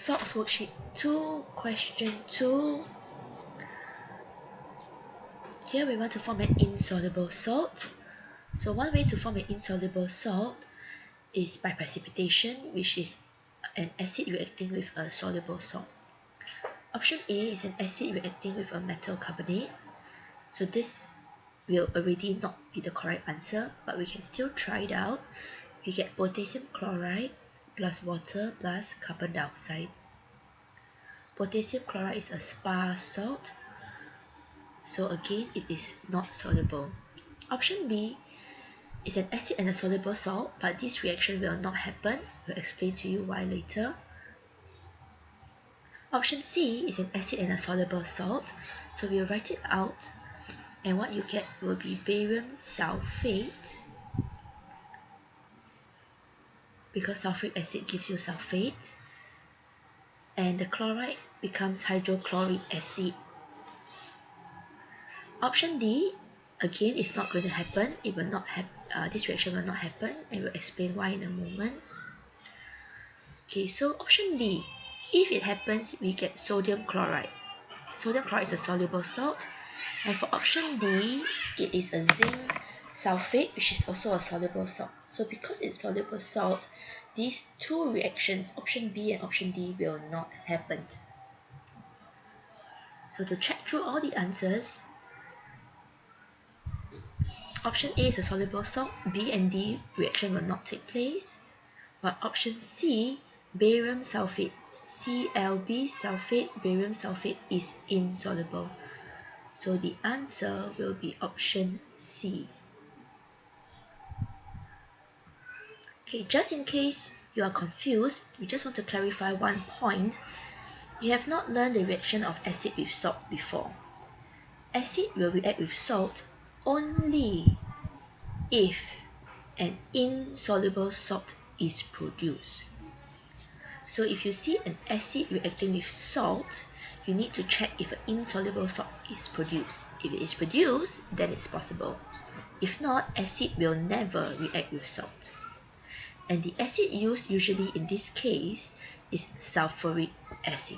Salts Worksheet 2, question 2. Here we want to form an insoluble salt. So one way to form an insoluble salt is by precipitation, which is an acid reacting with a soluble salt. Option A is an acid reacting with a metal carbonate. So this will already not be the correct answer, but we can still try it out. We get potassium chloride plus water plus carbon dioxide. Potassium chloride is a sparse salt, so again it is not soluble. Option B is an acid and a soluble salt, but this reaction will not happen. We'll explain to you why later. Option C is an acid and a soluble salt, so we'll write it out, and what you get will be barium sulfate, because sulfuric acid gives you sulfate, and the chloride becomes hydrochloric acid. Option D, again, is not going to happen. It will not this reaction will not happen, and we'll explain why in a moment. Okay, so option B, if it happens, we get sodium chloride. Sodium chloride is a soluble salt, and for option D, it is a zinc sulfate, which is also a soluble salt. So because it's soluble salt, these two reactions, option B and option D, will not happen. So to check through all the answers, option A is a soluble salt, B and D reaction will not take place, but option C, barium sulfate, ClB sulfate, barium sulfate is insoluble. So the answer will be option C. Okay, just in case you are confused, we just want to clarify one point. You have not learned the reaction of acid with salt before. Acid will react with salt only if an insoluble salt is produced. So if you see an acid reacting with salt, you need to check if an insoluble salt is produced. If it is produced, then it's possible. If not, acid will never react with salt. And the acid used usually in this case is sulfuric acid.